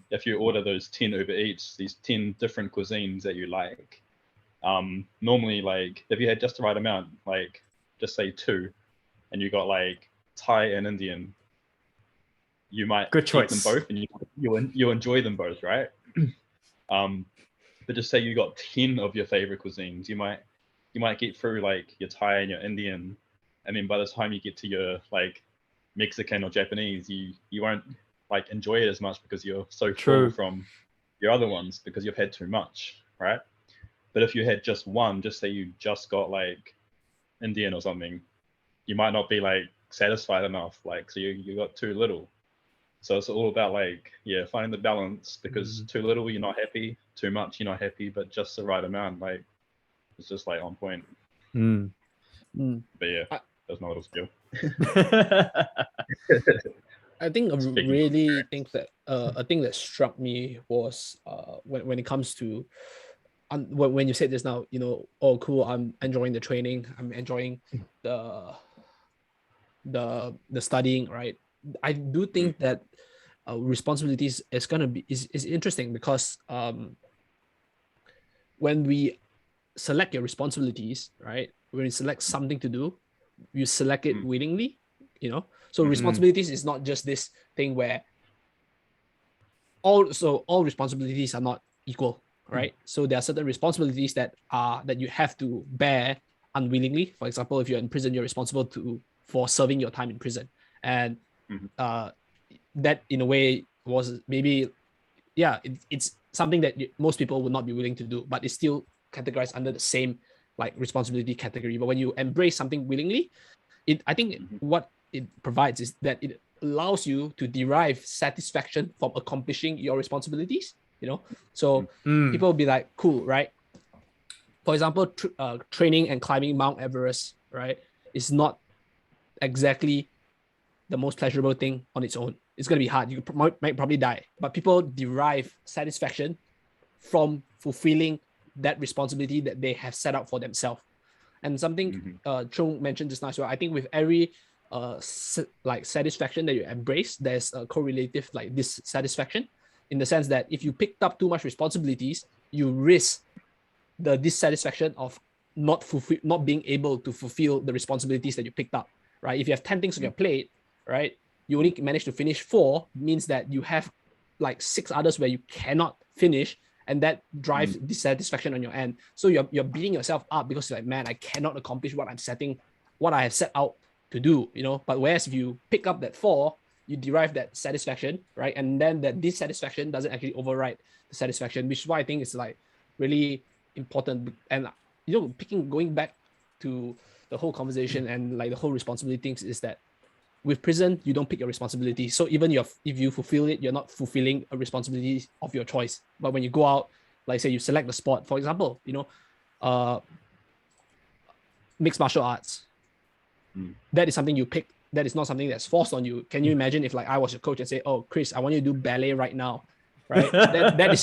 if you order those 10 Uber Eats, these 10 different cuisines that you like, normally like if you had just the right amount, like just say 2, and you got like Thai and Indian, you might Good choice. eat them both, and you enjoy them both, right? But just say you got 10 of your favorite cuisines, you might get through like your Thai and your Indian, and then by the time you get to your like Mexican or Japanese, you won't like enjoy it as much because you're so full from your other ones because you've had too much, right? But if you had just one, just say you just got like Indian or something, you might not be like satisfied enough, like so you got too little. So it's all about like finding the balance, because too little you're not happy, too much you're not happy, but just the right amount, like it's just like on point. But yeah, that's my little skill. I think a thing that struck me was when it comes to when you said this now, oh cool, I'm enjoying the training, I'm enjoying the studying, right? I do think that responsibilities is interesting because when we select your responsibilities, right? When you select something to do, you select it willingly, So responsibilities is not just this thing where all responsibilities are not equal, right? So there are certain responsibilities that you have to bear unwillingly. For example, if you're in prison, you're responsible for serving your time in prison, and that in a way was maybe it's something that most people would not be willing to do, but it's still categorized under the same like responsibility category. But when you embrace something willingly, I think what it provides is that it allows you to derive satisfaction from accomplishing your responsibilities, so people will be like, cool, right? For example, training and climbing Mount Everest, right, is not exactly the most pleasurable thing on its own. It's going to be hard. You might probably die, but people derive satisfaction from fulfilling that responsibility that they have set out for themselves. And something Chung mentioned just now as well, I think with every like satisfaction that you embrace, there's a correlative like dissatisfaction, in the sense that if you picked up too much responsibilities, you risk the dissatisfaction of not being able to fulfill the responsibilities that you picked up, right? If you have 10 things on your plate, right, you only manage to finish 4, means that you have like 6 others where you cannot finish, and that drives dissatisfaction on your end. So you're beating yourself up because you're like, man, I cannot accomplish what I have set out to do, But whereas if you pick up that 4, you derive that satisfaction, right? And then that dissatisfaction doesn't actually override the satisfaction, which is why I think it's like really important. And going back to the whole conversation and like the whole responsibility things, is that with prison, you don't pick your responsibility. So even if you fulfill it, you're not fulfilling a responsibility of your choice. But when you go out, like say you select the sport, for example, mixed martial arts, that is something you pick. That is not something that's forced on you. Can you imagine if like I was your coach and say, oh, Chris, I want you to do ballet right now, right? that is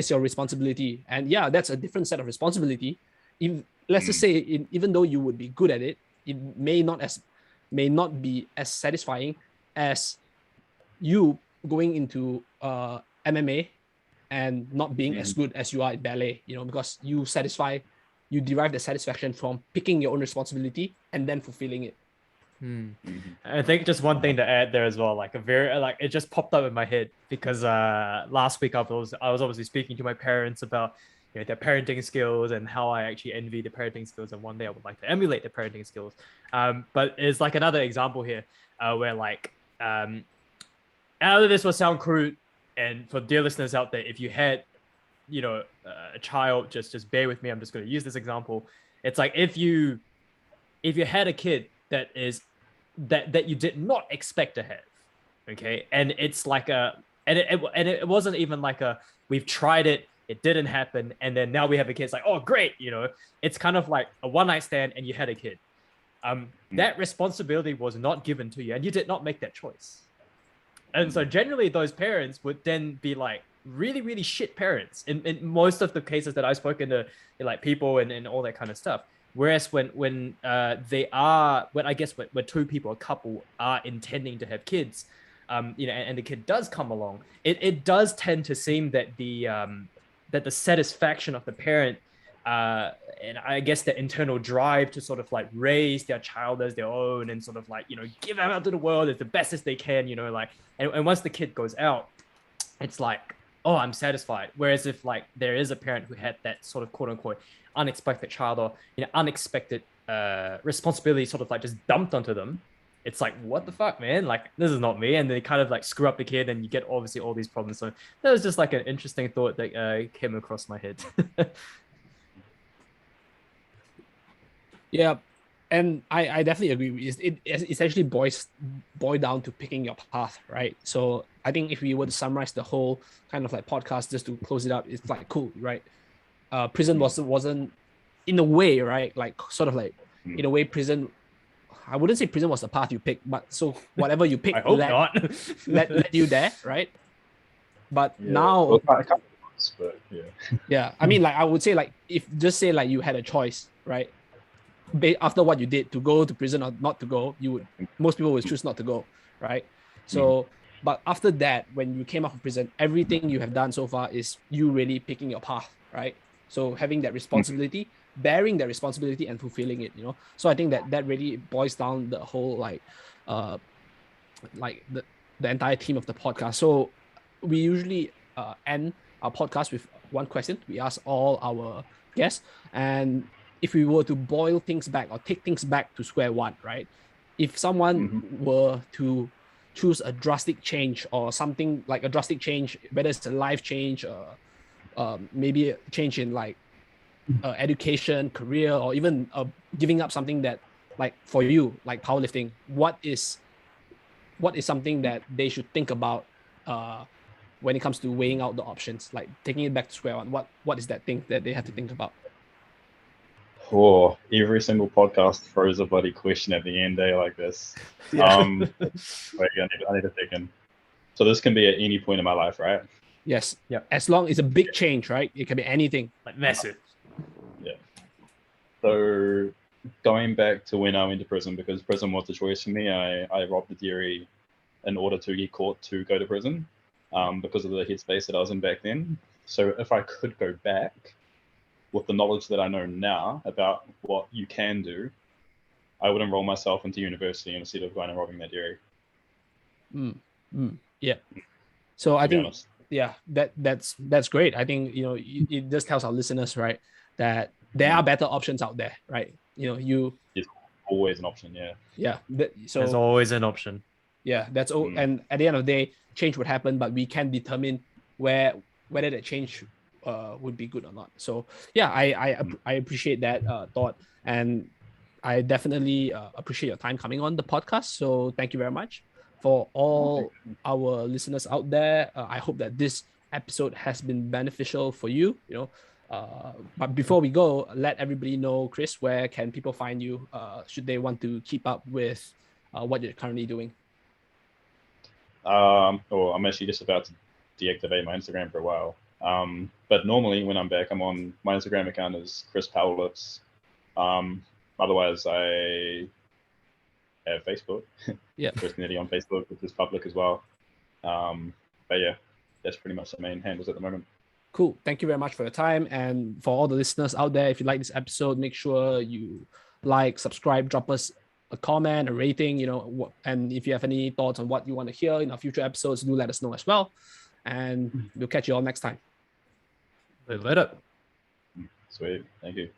your responsibility. And that's a different set of responsibility. Let's just say even though you would be good at it, it may not be as satisfying as you going into MMA and not being as good as you are at ballet, because you derive the satisfaction from picking your own responsibility and then fulfilling it. I think just one thing to add there as well, like it just popped up in my head because last week I was obviously speaking to my parents about their parenting skills and how I actually envy the parenting skills, and one day I would like to emulate the parenting skills. But it's like another example here where like I know this will sound crude, and for dear listeners out there, if you had a child, just bear with me, I'm just going to use this example. It's like if you had a kid that you did not expect to have, Okay. And it's like it wasn't even like we've tried it, it didn't happen, and then now we have a kid. It's like, oh, great. It's kind of like a one-night stand and you had a kid. That responsibility was not given to you and you did not make that choice. And so generally those parents would then be like really, really shit parents in most of the cases that I've spoken to, like people and all that kind of stuff. Whereas when two people, a couple, are intending to have kids, and the kid does come along, it does tend to seem that the satisfaction of the parent, and I guess the internal drive to sort of like raise their child as their own and sort of like, give them out to the world as the best as they can, and once the kid goes out, it's like, oh, I'm satisfied. Whereas if like there is a parent who had that sort of quote unquote unexpected child, or unexpected responsibility sort of like just dumped onto them, it's like, what the fuck, man? Like, this is not me. And they kind of like screw up the kid and you get obviously all these problems. So that was just like an interesting thought that came across my head. Yeah, and I definitely agree. It essentially boils down to picking your path, right? So I think if we were to summarize the whole kind of like podcast just to close it up, it's like, cool, right? Prison wasn't in a way, right? Like sort of like in a way, prison. I wouldn't say prison was the path you picked, but so whatever you picked, I hope not. led you there, right? But Yeah. now, Well, I can't, but yeah. yeah, I mean, like I would say, like if just say like you had a choice, right? After what you did, to go to prison or not to go, most people would choose not to go, right? So, but after that, when you came out of prison, everything you have done so far is you really picking your path, right? So having that responsibility, bearing that responsibility and fulfilling it, So I think that really boils down the whole like the entire theme of the podcast. So we usually end our podcast with one question. We ask all our guests, and if we were to boil things back or take things back to square one, right? If someone were to choose a drastic change or something like a drastic change, whether it's a life change, maybe a change in like education, career, or even giving up something that, like for you, like powerlifting, what is something that they should think about when it comes to weighing out the options, like taking it back to square one? What is that thing that they have to think about? Oh, every single podcast throws a bloody question at the end, like this. Yeah. Wait, I need to think in. So this can be at any point in my life, right? Yes. Yeah. As long as it's a big change, right? It can be anything. Like massive. Yeah. So going back to when I went to prison, because prison was the choice for me, I robbed the dairy in order to get caught to go to prison, because of the headspace that I was in back then. So if I could go back with the knowledge that I know now about what you can do, I would enroll myself into university instead of going and robbing that dairy. Yeah. So I think, honest. yeah, that's great. I think, it just tells our listeners, right, that there are better options out there, right? It's always an option. Yeah. Yeah. So there's always an option. Yeah, that's all. And at the end of the day, change would happen, but we can determine whether that change would be good or not. So yeah, I appreciate that thought, and I definitely appreciate your time coming on the podcast. So thank you very much. For all our listeners out there, I hope that this episode has been beneficial for you. But before we go, let everybody know, Chris, where can people find you should they want to keep up with what you're currently doing? I'm actually just about to deactivate my Instagram for a while. But normally when I'm back, I'm on my Instagram account is Chris Powerlifts. Otherwise I have Facebook. Yeah. Chris Nitty on Facebook, which is public as well. But yeah, that's pretty much the main handles at the moment. Cool. Thank you very much for your time. And for all the listeners out there, if you like this episode, make sure you like, subscribe, drop us a comment, a rating, and if you have any thoughts on what you want to hear in our future episodes, do let us know as well. And we'll catch you all next time. Later. Sweet. Thank you.